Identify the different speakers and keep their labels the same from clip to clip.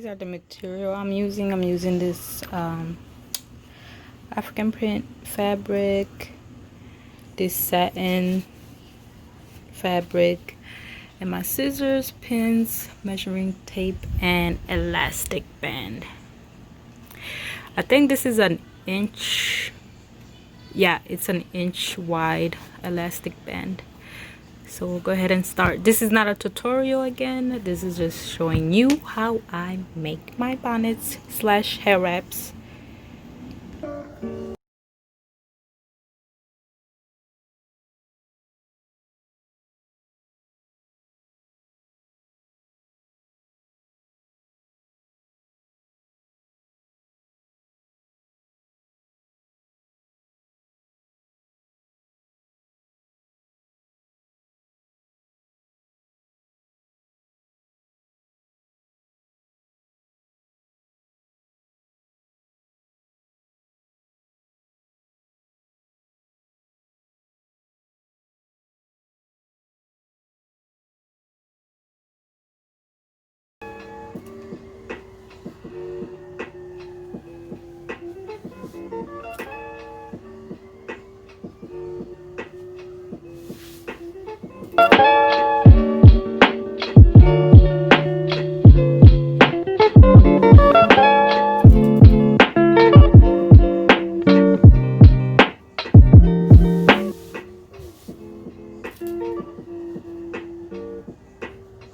Speaker 1: these are the material I'm using. I'm using this African print fabric, this satin fabric, and my scissors, pins, measuring tape, and elastic band. I think this is an inch. Yeah, it's an inch wide elastic band. So we'll go ahead and start. This is not a tutorial again. This is just showing you how I make my bonnets / hair wraps.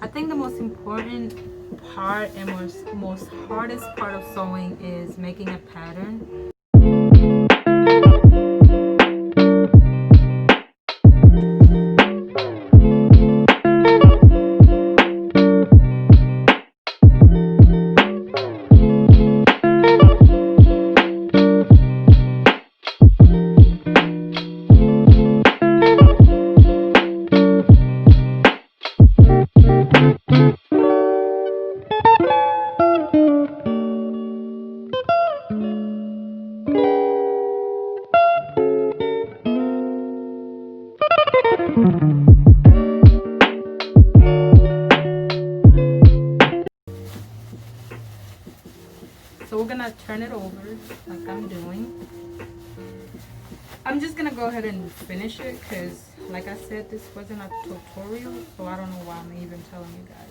Speaker 1: I think the most important part and most hardest part of sewing is making a pattern. So we're gonna turn it over like I'm doing. I'm just gonna go ahead and finish it because, like I said, this wasn't a tutorial, so I don't know why I'm even telling you guys.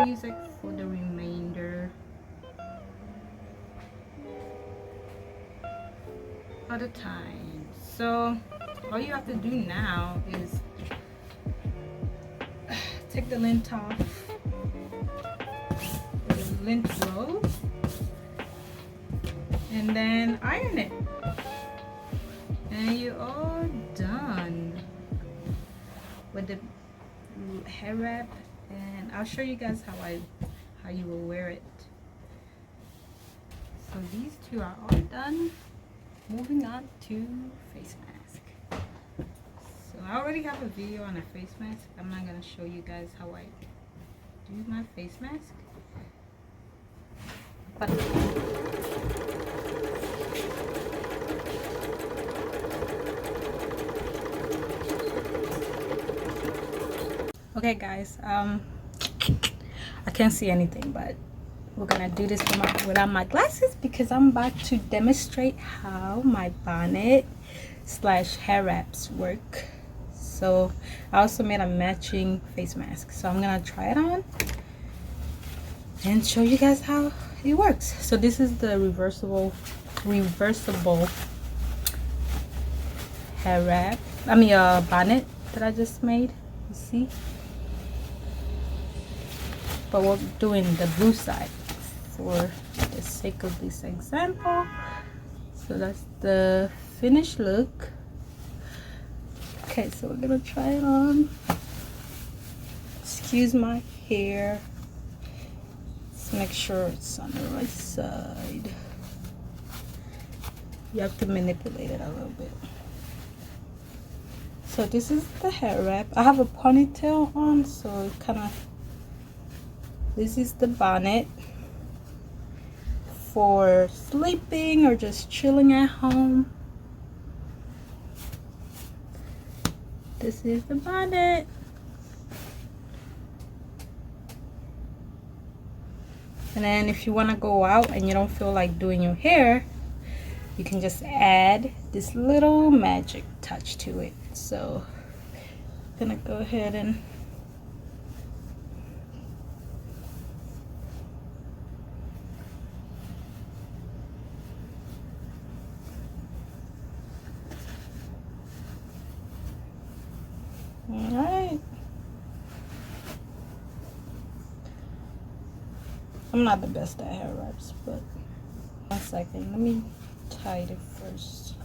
Speaker 1: Music for the remainder of the time. So all you have to do now is take the lint off the lint roll and then iron it, and you're all done with the hair wrap. And I'll show you guys how you will wear it. So these two are all done. Moving on to face mask. So I already have a video on a face mask. I'm not gonna show you guys how I do my face mask, but okay guys, I can't see anything, but we're gonna do this without my glasses because I'm about to demonstrate how my bonnet slash hair wraps work. So I also made a matching face mask, so I'm gonna try it on and show you guys how it works. So this is the reversible hair wrap, bonnet that I just made, you see. But we're doing the blue side for the sake of this example. So that's the finished look. Okay, so we're gonna try it on. Excuse my hair. Let's make sure it's on the right side. You have to manipulate it a little bit. So this is the hair wrap. I have a ponytail on, so it kind of, this is the bonnet for sleeping or just chilling at home. This is the bonnet. And then if you want to go out and you don't feel like doing your hair, you can just add this little magic touch to it. So I'm gonna go ahead and alright. I'm not the best at hair wraps, but 1 second, let me tie it first.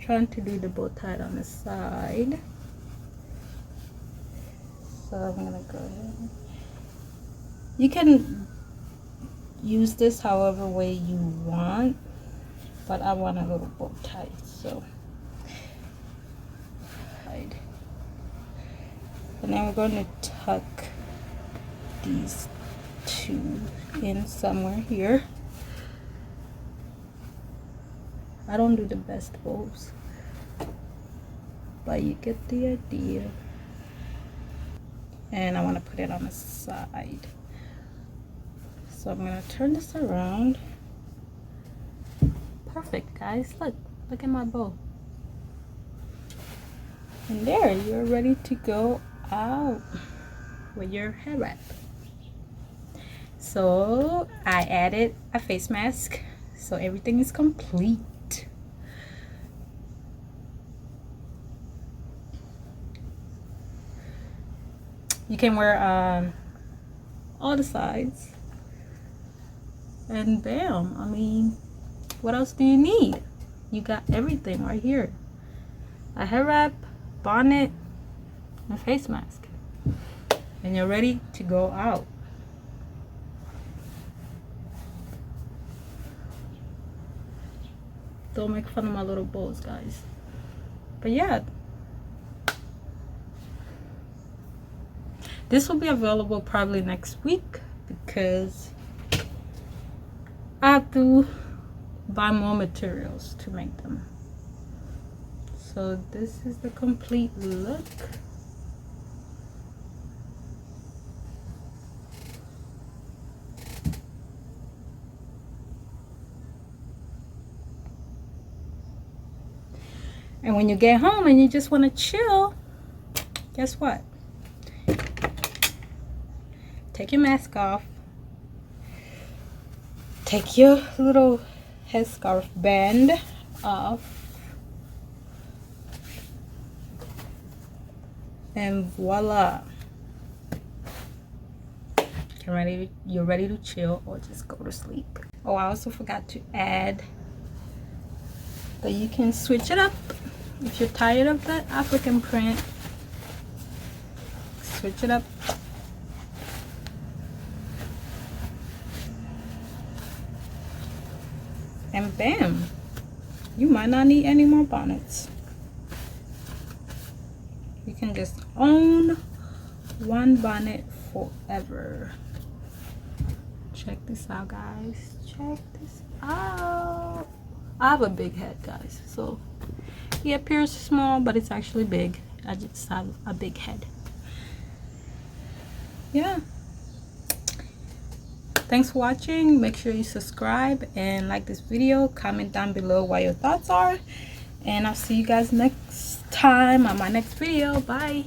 Speaker 1: Trying to do the bow tie on the side. So I'm gonna go ahead. You can use this however way you want, but I want a little bow tie, so hide. And then we're going to tuck these two in somewhere here. I don't do the best bows, but you get the idea. And I want to put it on the side, so I'm gonna turn this around. Perfect, guys. Look at my bow. And there, you're ready to go out with your head wrap. So I added a face mask, so everything is complete. You can wear all the sides, and bam, I mean, what else do you need? You got everything right here. A head wrap, bonnet, and face mask, and you're ready to go out. Don't make fun of my little bows, guys. But yeah, this will be available probably next week because I have to buy more materials to make them. So this is the complete look. And when you get home and you just want to chill, guess what? Take your mask off. Take your little headscarf band off. And voila. You're ready to chill or just go to sleep. Oh, I also forgot to add that you can switch it up. If you're tired of the African print, switch it up. And bam, you might not need any more bonnets. You can just own one bonnet forever. Check this out, guys. Check this out. I have a big head, guys, so it appears small, but it's actually big. I just have a big head. Yeah. Thanks for watching. Make sure you subscribe and like this video. Comment down below what your thoughts are. And I'll see you guys next time on my next video. Bye.